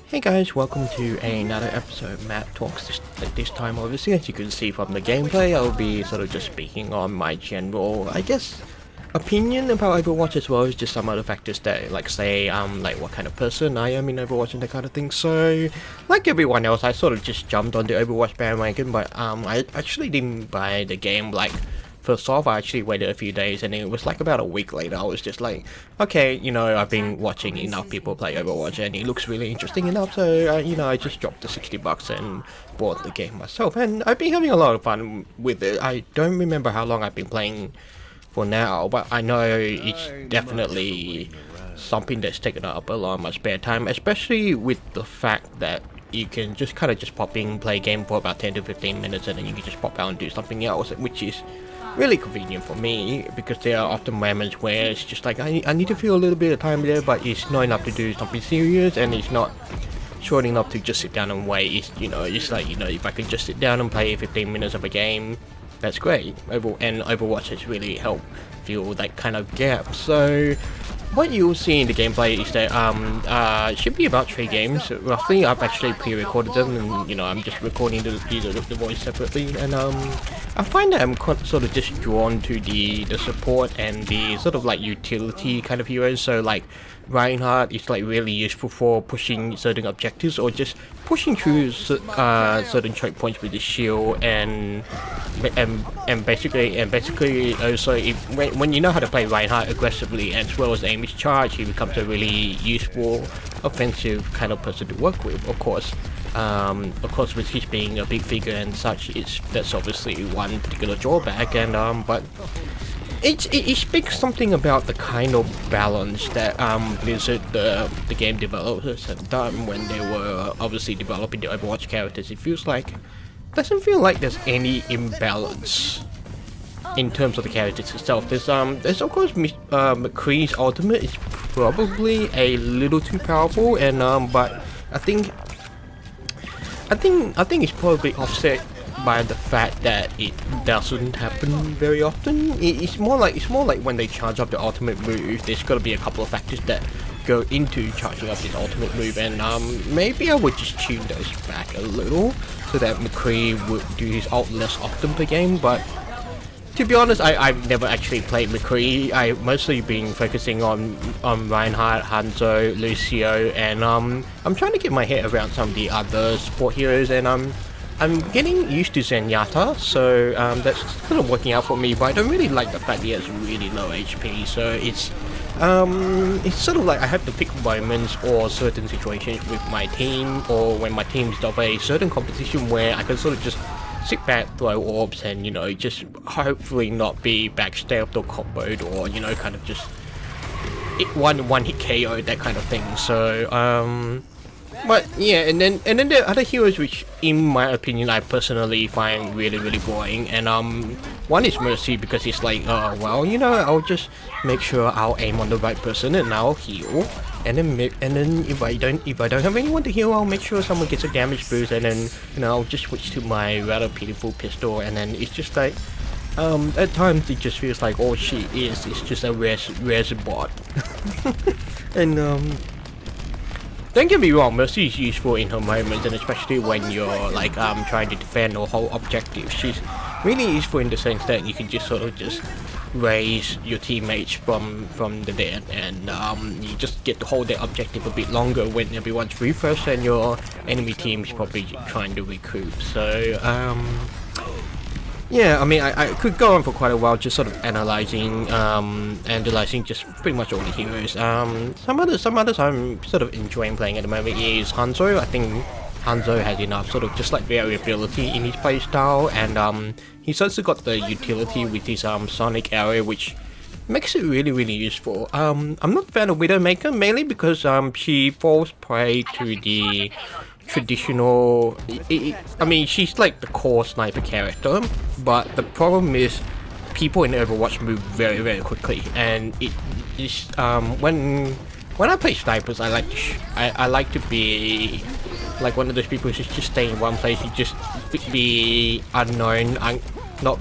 Hey guys, welcome to another episode of Matt Talks. This time obviously, as you can see from the gameplay, I'll be sort of just speaking on my general, I guess, opinion about Overwatch, as well as just some other factors that, like, say, like what kind of person I am in Overwatch and that kind of thing. So, like everyone else, I sort of just jumped on the Overwatch bandwagon, but I actually didn't buy the game, like, first off. I actually waited a few days, and it was like about a week later, I was just like, okay, you know, I've been watching enough people play Overwatch, and it looks really interesting enough, so, you know, I just dropped the $60 and bought the game myself, and I've been having a lot of fun with it. I don't remember how long I've been playing for now, but I know it's definitely something that's taken up a lot of my spare time, especially with the fact that you can just kind of just pop in, play a game for about 10 to 15 minutes, and then you can just pop out and do something else, which is really convenient for me, because there are often moments where it's just like I need to feel a little bit of time there, but it's not enough to do something serious, and it's not short enough to just sit down and wait. It's, you know, it's like, you know, if I can just sit down and play 15 minutes of a game, that's great. And Overwatch has really helped fill that kind of gap. So what you'll see in the gameplay is that it should be about 3 games roughly. I've actually pre-recorded them, and, you know, I'm just recording the voice separately, and I find that I'm sort of just drawn to the support and the sort of like utility kind of heroes. So like Reinhardt is like really useful for pushing certain objectives, or just pushing through certain choke points with his shield, and basically also when you know how to play Reinhardt aggressively as well as aim his charge, he becomes a really useful offensive kind of person to work with. Of course, with his being a big figure and such, that's obviously one particular drawback, and but it speaks something about the kind of balance that Blizzard, the game developers, have done when they were obviously developing the Overwatch characters. It doesn't feel like there's any imbalance in terms of the characters itself. There's of course McCree's ultimate is probably a little too powerful, and but I think it's probably offset by the fact that it doesn't happen very often. It's more like when they charge up the ultimate move, there's got to be a couple of factors that go into charging up this ultimate move, and maybe I would just tune those back a little so that McCree would do his ult less often per game. But to be honest, I've never actually played McCree. I've mostly been focusing on Reinhardt, Hanzo, Lucio, and I'm trying to get my head around some of the other support heroes, and I'm getting used to Zenyatta, so that's kind of working out for me. But I don't really like the fact that he has really low HP, so it's sort of like I have to pick moments or certain situations with my team, or when my team is of a certain competition where I can sort of just sit back, throw orbs, and, you know, just hopefully not be backstabbed or comboed, or, you know, kind of just one hit KO, that kind of thing. So but yeah, and then there are other heroes which, in my opinion, I personally find really boring. And one is Mercy, because it's like, oh well, you know, I'll just make sure I'll aim on the right person and I'll heal. And then if I don't have anyone to heal, I'll make sure someone gets a damage boost, and then, you know, I'll just switch to my rather pitiful pistol. And then it's just like, at times it just feels like all she is just a res bot. And don't get me wrong, Mercy is useful in her moments, and especially when you're like trying to defend or hold objectives. She's really useful in the sense that you can just sort of just raise your teammates from the dead, and you just get to hold that objective a bit longer when everyone's refreshed and your enemy team is probably trying to recoup. So yeah, I mean, I could go on for quite a while just sort of analyzing just pretty much all the heroes. Some others I'm sort of enjoying playing at the moment is Hanzo. I think Hanzo has enough sort of just like variability in his playstyle, and he's also got the utility with his sonic arrow, which makes it really useful. I'm not a fan of Widowmaker, mainly because she falls prey to the traditional, I mean, she's like the core sniper character, but the problem is people in Overwatch move very quickly, and it is when I play snipers, I like to be like one of those people who's just staying in one place. You just be unknown, not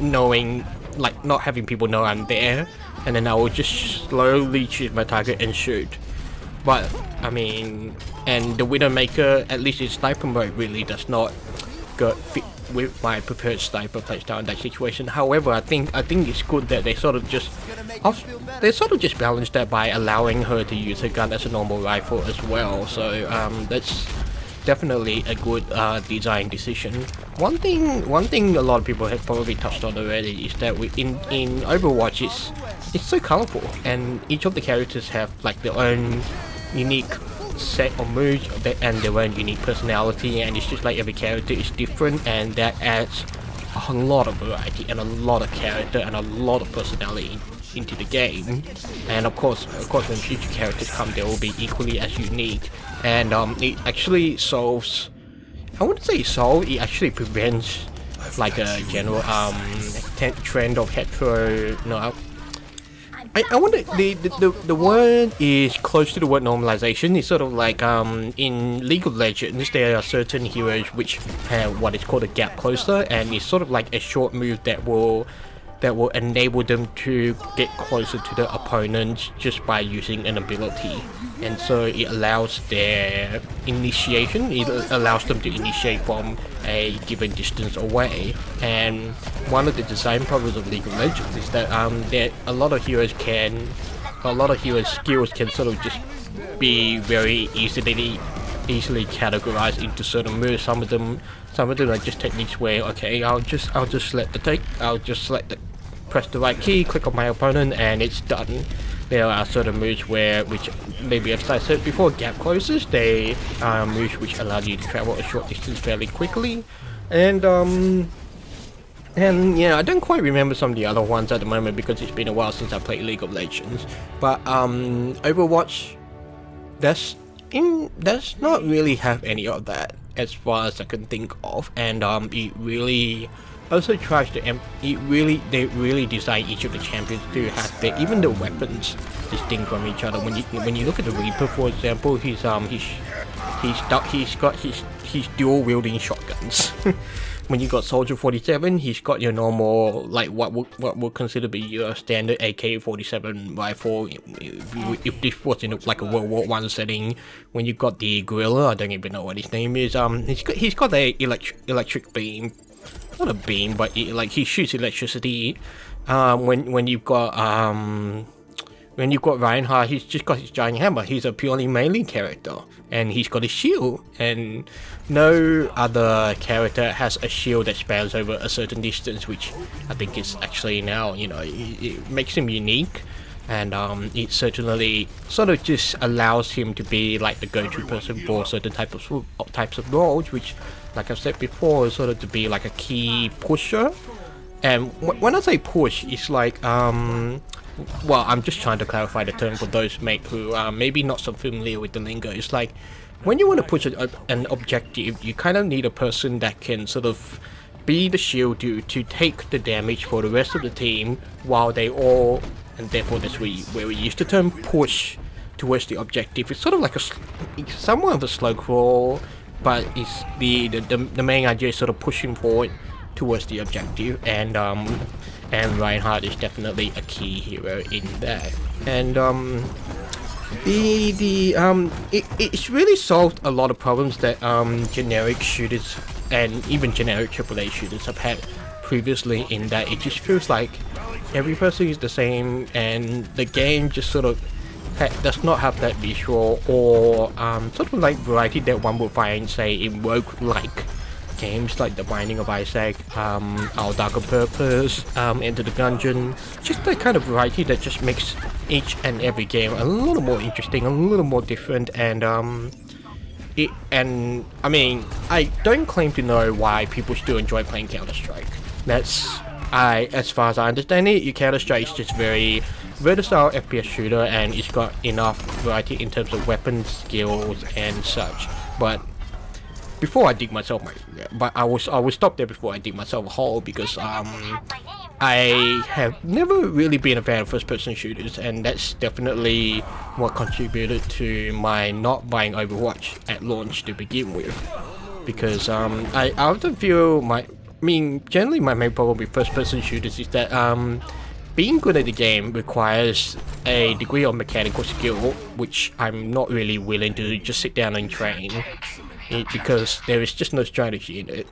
knowing, like not having people know I'm there, and then I will just slowly choose my target and shoot. but I mean, and the Widowmaker, at least its sniper mode, really does not go fit with my preferred sniper playstyle in that situation. However, I think it's good that they sort of just balance that by allowing her to use her gun as a normal rifle as well. So that's definitely a good design decision. One thing a lot of people have probably touched on already is that in Overwatch it's so colorful, and each of the characters have like their own unique set of moves and their own unique personality, and it's just like every character is different, and that adds a lot of variety and a lot of character and a lot of personality into the game. And of course when future characters come, they will be equally as unique. And it actually solves, I wouldn't say solve, it actually prevents like a general trend of hetero, no, I wonder, the word is close to the word normalization. It's sort of like in League of Legends there are certain heroes which have what is called a gap closer, and it's sort of like a short move that will enable them to get closer to the opponent just by using an ability. And so it allows their initiation, it allows them to initiate from a given distance away. And one of the design problems of League of Legends is that a lot of heroes' skills can sort of just be very easily categorized into certain moves. Some of them are just techniques where, okay, I'll just press the right key, click on my opponent, and it's done. There are certain moves which maybe, as I said before, gap closes. They are moves which allow you to travel a short distance fairly quickly, and yeah, I don't quite remember some of the other ones at the moment because it's been a while since I played League of Legends. But Overwatch, does not really have any of that as far as I can think of, and it really also tries to they really design each of the champions to have even the weapons distinct from each other. When you look at the Reaper, for example, he's dual wielding shotguns. When you got Soldier 47, he's got your normal, like what would consider be your standard AK-47 rifle if this was in like a World War I setting. When you got the Gorilla, I don't even know what his name is. He's got a electric beam. Not a beam, but he shoots electricity. When you've got Reinhardt, he's just got his giant hammer. He's a purely melee character, and he's got a shield. And no other character has a shield that spans over a certain distance, which I think is actually now, it makes him unique. And it certainly sort of just allows him to be like the go-to person for certain types of roles, which, like I've said before, is sort of to be like a key pusher. And when I say push, it's like well, I'm just trying to clarify the term for those who are maybe not so familiar with the lingo. It's like when you want to push an objective, you kind of need a person that can sort of be the shield to take the damage for the rest of the team while they all, and therefore that's where we use the term push towards the objective. It's sort of like it's somewhat of a slow crawl, but it's the main idea is sort of pushing forward towards the objective, and Reinhardt is definitely a key hero in that. And it's really solved a lot of problems that generic shooters and even generic AAA shooters have had previously, in that it just feels like every person is the same, and the game just sort of does not have that visual or sort of like variety that one would find, say, in rogue-like games like The Binding of Isaac, Our Darker Purpose, Enter the Gungeon. Just that kind of variety that just makes each and every game a little more interesting, a little more different, and I mean, I don't claim to know why people still enjoy playing Counter-Strike. As far as I understand it, Counter-Strike is just very versatile FPS shooter, and it's got enough variety in terms of weapons, skills, and such. But before I dig myself, I will stop there before I dig myself a hole, because I have never really been a fan of first-person shooters, and that's definitely what contributed to my not buying Overwatch at launch to begin with. Because I often feel generally my main problem with first-person shooters is that being good at the game requires a degree of mechanical skill, which I'm not really willing to just sit down and train, because there is just no strategy in it.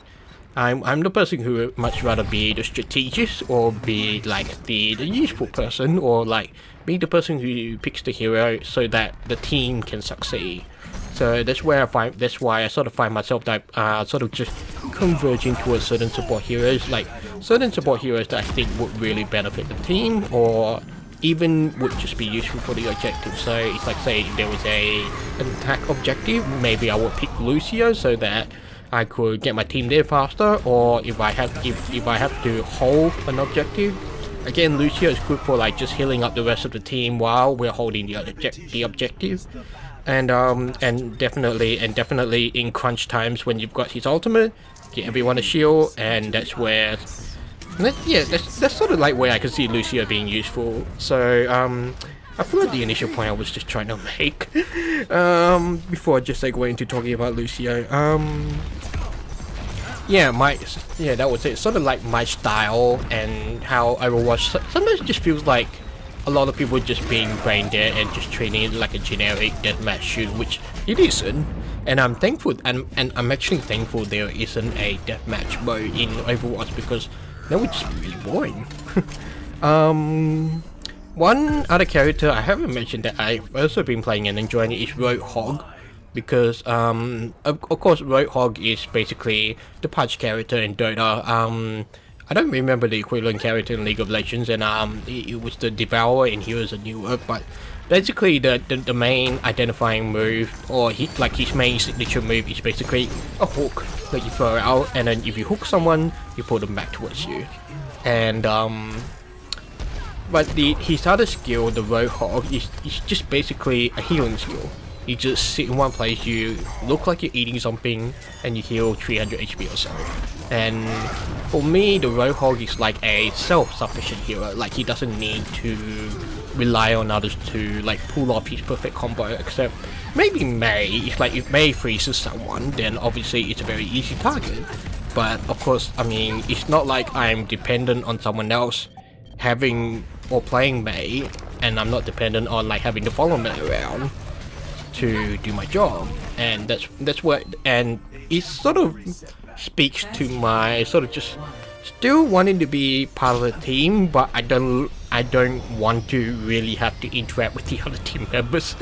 I'm the person who would much rather be the strategist, or be like the useful person, or like be the person who picks the hero so that the team can succeed. So that's why I sort of find myself that sort of just converging towards certain support heroes, like certain support heroes that I think would really benefit the team, or even would just be useful for the objective. So it's like, say if there was an attack objective, maybe I would pick Lucio so that I could get my team there faster, or if I have to hold an objective, again Lucio is good for like just healing up the rest of the team while we're holding the objective. And definitely in crunch times when you've got his ultimate, get everyone a shield, and that's sort of like where I can see Lucio being useful. So I feel like the initial point I was just trying to make before I just segue into talking about Lucio. That was it. Sort of like my style and how Overwatch sometimes just feels like a lot of people just being brain dead and just treating it like a generic deathmatch shoot, which it isn't. And I'm thankful, and I'm actually thankful there isn't a deathmatch mode in Overwatch, because that would just be really boring. One other character I haven't mentioned that I've also been playing and enjoying it is Roadhog, because of course Roadhog is basically the punch character in Dota. I don't remember the equivalent character in League of Legends, and it was the Devourer in Heroes of New Earth, but basically the main identifying move, or his main signature move, is basically a hook that you throw out, and then if you hook someone, you pull them back towards you. And but his other skill, the Roadhog, is just basically a healing skill. You just sit in one place, you look like you're eating something, and you heal 300 HP or so. And for me, the Roadhog is like a self-sufficient hero. Like, he doesn't need to rely on others to like pull off his perfect combo, except maybe Mei. It's like if Mei freezes someone, then obviously it's a very easy target. But of course, I mean, it's not like I'm dependent on someone else having or playing Mei, and I'm not dependent on like having to follow Mei around to do my job. And that's what, and it sort of speaks to my sort of just still wanting to be part of the team, but I don't want to really have to interact with the other team members.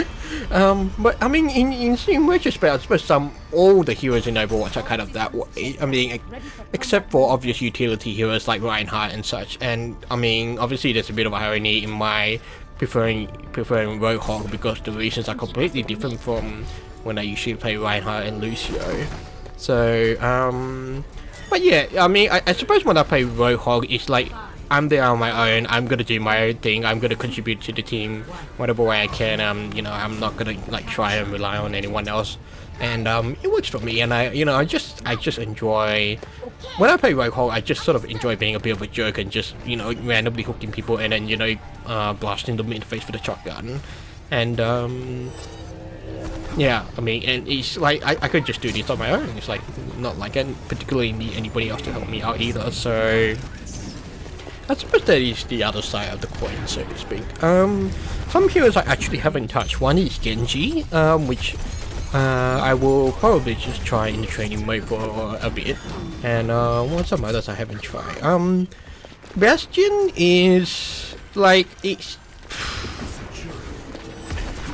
But I mean, in retrospect, I suppose all the heroes in Overwatch are kind of that way. I mean, except for obvious utility heroes like Reinhardt and such. And I mean, obviously there's a bit of irony in my preferring Roadhog, because the reasons are completely different from when I usually play Reinhardt and Lucio. So but yeah, I mean, I suppose when I play Roadhog, it's like I'm there on my own. I'm gonna do my own thing. I'm gonna contribute to the team whatever way I can. You know, I'm not gonna like try and rely on anyone else. And it works for me. And I just enjoy when I play Roadhog. I just sort of enjoy being a bit of a jerk and just randomly hooking people and then blasting them in the face with a shotgun. And yeah, I mean, and it's like I could just do this on my own. It's like not like I particularly need anybody else to help me out either. So I suppose that is the other side of the coin, so to speak. Some heroes I actually haven't touched. One is Genji, which I will probably just try in the training mode for a bit. And what some others I haven't tried. Bastion is like, it's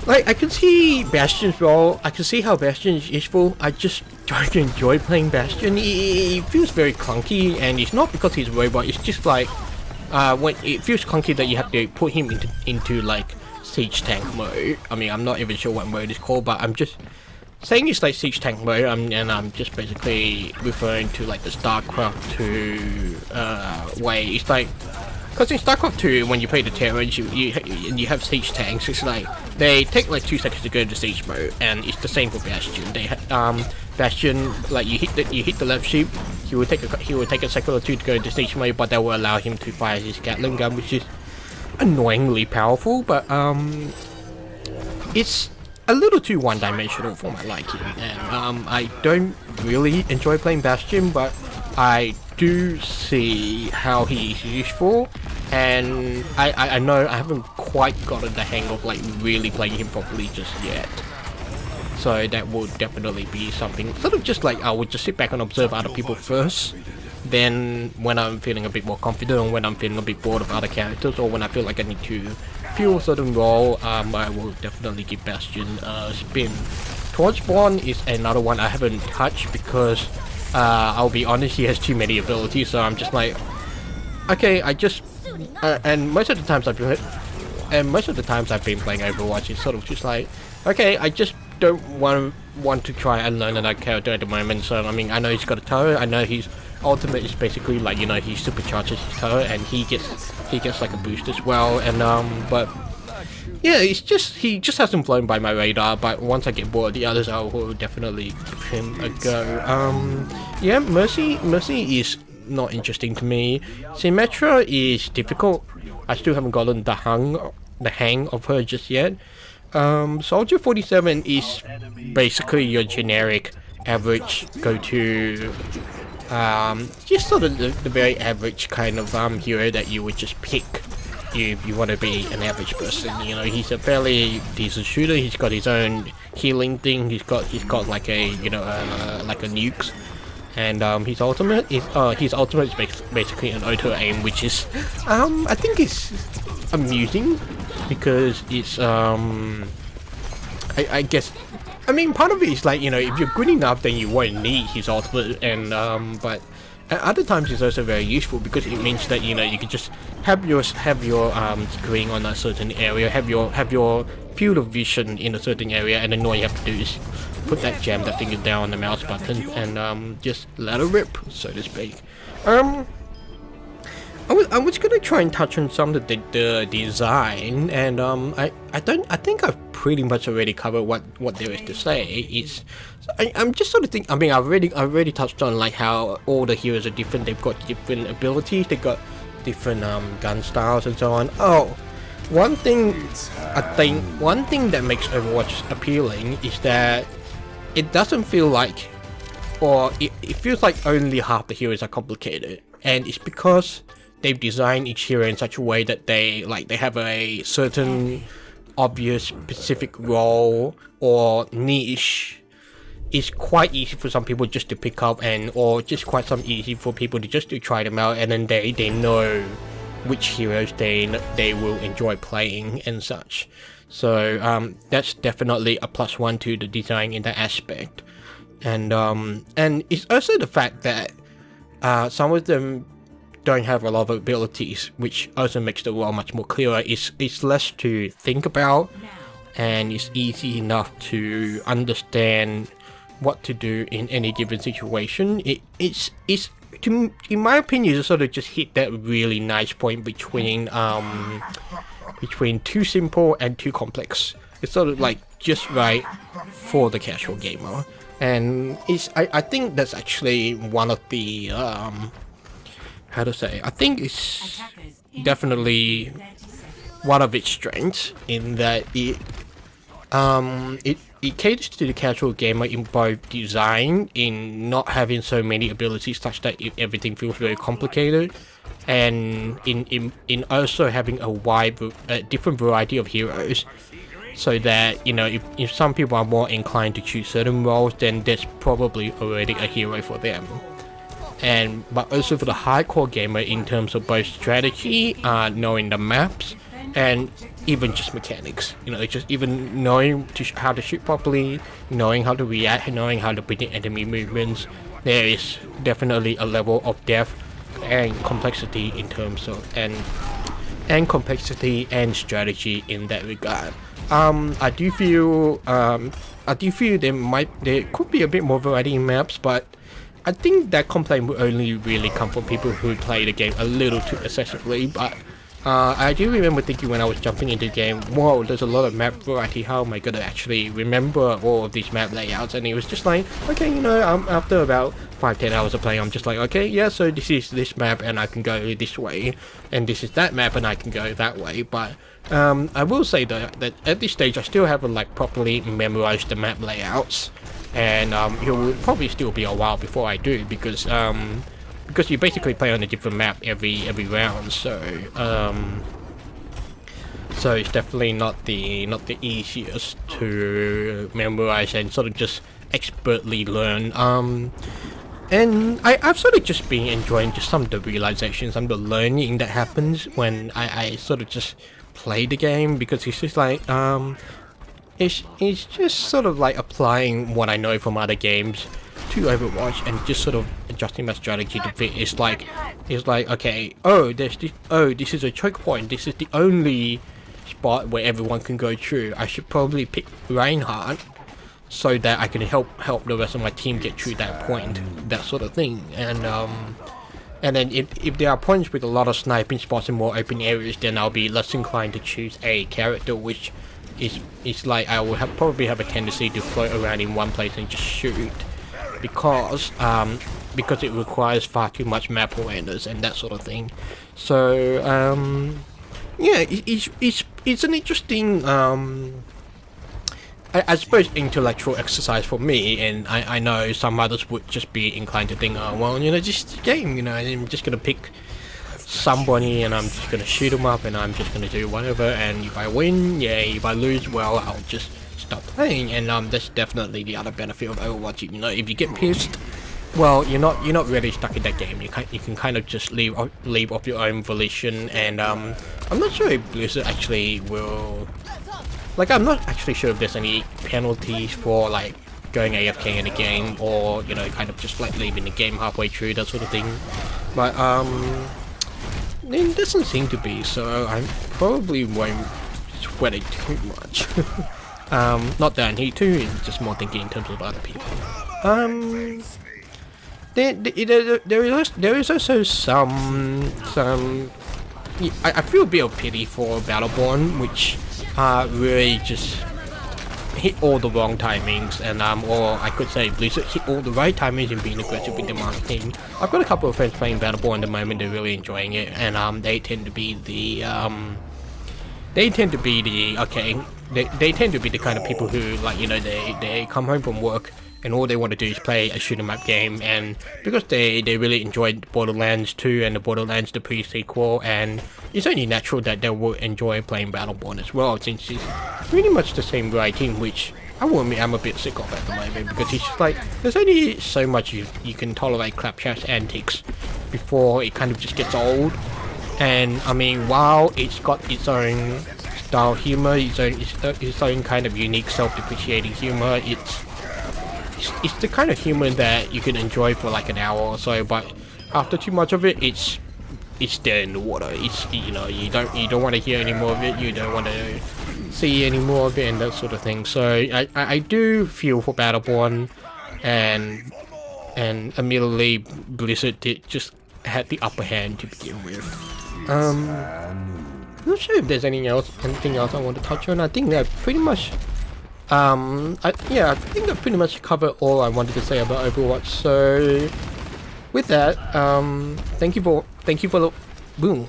like, I can see Bastion's role. I can see how Bastion is useful. I just don't enjoy playing Bastion. It feels very clunky, and it's not because he's a robot. It's just like when it feels clunky that you have to put him into like siege tank mode. I mean, I'm not even sure what mode it's called, but I'm just saying it's like siege tank mode, and I'm just basically referring to like the StarCraft 2 way. It's like, because in StarCraft 2, when you play the Terrans, you have siege tanks. It's like they take like 2 seconds to go into siege mode, and it's the same for Bastion. They Bastion, like you hit the left shift, he will take a second or two to go into siege mode, but that will allow him to fire his Gatling gun, which is annoyingly powerful. But it's a little too one-dimensional for my liking, and I don't really enjoy playing Bastion, but I do see how he is useful. and I know I haven't quite gotten the hang of like really playing him properly just yet. So that would definitely be something sort of just like I would just sit back and observe other people first. Then when I'm feeling a bit more confident, or when I'm feeling a bit bored of other characters, or when I feel like I need to feel a certain role, I will definitely give Bastion a spin. Torchborn is another one I haven't touched because I'll be honest, he has too many abilities, so I'm just like, okay, I just and most of the times I've been playing Overwatch, it's sort of just like, okay, I just don't want to try and learn another character at the moment. So I mean, I know he's got a turret, I know his ultimate is basically like, you know, he supercharges his turret and he gets like a boost as well, and but yeah, it's just he just hasn't flown by my radar. But once I get bored, the others I will definitely give him a go. Yeah, Mercy is not interesting to me. Symmetra is difficult. I still haven't gotten the hang of her just yet. Soldier 47 is basically your generic average go-to, just sort of the very average kind of hero that you would just pick if you want to be an average person. You know, he's a fairly decent shooter. He's got his own healing thing. He's got like a, you know, like a nukes, and his ultimate is basically an auto aim, which is I think it's amusing because it's I guess, I mean, part of it is like, you know, if you're good enough then you won't need his ultimate, and but at other times it's also very useful because it means that, you know, you can just have your screen on a certain area, have your field of vision in a certain area, and then all you have to do is put that finger down on the mouse button and just let it rip, so to speak. I was gonna try and touch on some of the design, and I think I've pretty much already covered what there is to say. I'm just sort of thinking. I mean, I've already touched on like how all the heroes are different. They've got different abilities. They've got different gun styles and so on. Oh, one thing that makes Overwatch appealing is that it doesn't feel like, or it feels like only half the heroes are complicated, and it's because they've designed each hero in such a way that they have a certain obvious specific role or niche. It's quite easy for some people just to pick up, or just quite easy for people to try them out, and then they know which heroes they will enjoy playing and such. So that's definitely a +1 to the design in that aspect, and it's also the fact that some of them don't have a lot of abilities, which also makes the world much more clearer. It's less to think about, and it's easy enough to understand what to do in any given situation. It's in my opinion, it's sort of just hit that really nice point between too simple and too complex. It's sort of like just right for the casual gamer, and I think that's actually one of the how to say, I think it's definitely one of its strengths in that it caters to the casual gamer in both design, in not having so many abilities such that everything feels very complicated, and in also having a different variety of heroes, so that, you know, if some people are more inclined to choose certain roles, then there's probably already a hero for them. But also for the hardcore gamer in terms of both strategy, knowing the maps, and even just mechanics. You know, just even knowing how to shoot properly, knowing how to react, knowing how to predict enemy movements. There is definitely a level of depth and complexity in terms of and complexity and strategy in that regard. I do feel there could be a bit more variety in maps, but I think that complaint will only really come from people who play the game a little too excessively. But I do remember thinking when I was jumping into the game, whoa, there's a lot of map variety, how am I gonna actually remember all of these map layouts? And it was just like, okay, you know, after about 5-10 hours of playing, I'm just like, okay, yeah, so this is this map and I can go this way, and this is that map and I can go that way. But I will say that at this stage I still haven't like properly memorized the map layouts, and it will probably still be a while before I do, because because you basically play on a different map every round, so so it's definitely not the easiest to memorize and sort of just expertly learn. And I've sort of just been enjoying just some of the realizations, some of the learning that happens when I sort of just play the game, because it's just like it's just sort of like applying what I know from other games to Overwatch and just sort of adjusting my strategy to fit. It's like okay, this is a choke point. This is the only spot where everyone can go through. I should probably pick Reinhardt so that I can help the rest of my team get through that point, that sort of thing. And then if there are points with a lot of sniping spots in more open areas, then I'll be less inclined to choose a character which is like I will probably have a tendency to float around in one place and just shoot, because it requires far too much map awareness and that sort of thing. So yeah, it's an interesting I suppose intellectual exercise for me, and I know some others would just be inclined to think, oh well, you know, just a game, you know, I'm just gonna pick somebody and I'm just gonna shoot them up and I'm just gonna do whatever, and if I win, yay, if I lose, well, I'll just stop playing. And that's definitely the other benefit of Overwatch. You know, if you get pissed, well, you're not really stuck in that game. You can kind of just leave off your own volition, and I'm not sure if Blizzard actually will. Like, I'm not actually sure if there's any penalties for like going AFK in a game, or you know, kind of just like leaving the game halfway through, that sort of thing. But it doesn't seem to be, so I probably won't sweat it too much. Not that I need to, it's just more thinking in terms of other people. There is also some I feel a bit of pity for Battleborn, which really just hit all the wrong timings, and or I could say Blizzard hit all the right timings in being aggressive with the marketing. I've got a couple of friends playing Battleborn at the moment. They're really enjoying it, and they tend to be the they tend to be the kind of people who, like, you know, they come home from work and all they want to do is play a shoot 'em up game, and because they really enjoyed Borderlands 2 and the Borderlands the pre-sequel, and it's only natural that they will enjoy playing Battleborn as well, since it's pretty much the same writing, which I will admit I'm a bit sick of at the moment, because it's just like there's only so much you can tolerate Claptrap's antics before it kind of just gets old. And I mean, while it's got its own style humor, its own kind of unique self-depreciating humor, it's the kind of humor that you can enjoy for like an hour or so, but after too much of it, it's dead in the water. It's, you know, you don't want to hear any more of it, you don't want to see any more of it, and that sort of thing. So I do feel for Battleborn, and admittedly Blizzard just had the upper hand to begin with. I'm not sure if there's anything else I want to touch on. I think that pretty much I think that pretty much covered all I wanted to say about Overwatch. So with that, thank you for the boom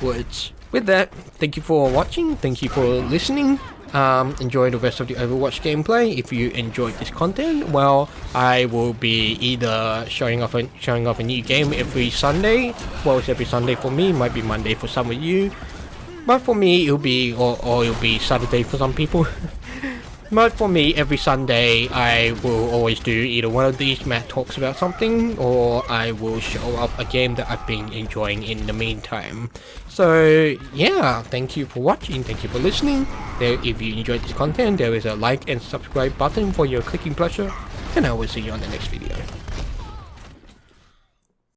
words. With that, thank you for watching, thank you for listening. Enjoy the rest of the Overwatch gameplay. If you enjoyed this content, well, I will be either showing off a new game every Sunday. Well, it's every Sunday for me, might be Monday for some of you, but for me it'll be or it'll be Saturday for some people. But for me, every Sunday I will always do either one of these. Matt talks about something, or I will show off a game that I've been enjoying in the meantime. So yeah, thank you for watching, thank you for listening. If you enjoyed this content, there is a like and subscribe button for your clicking pleasure, and I will see you on the next video.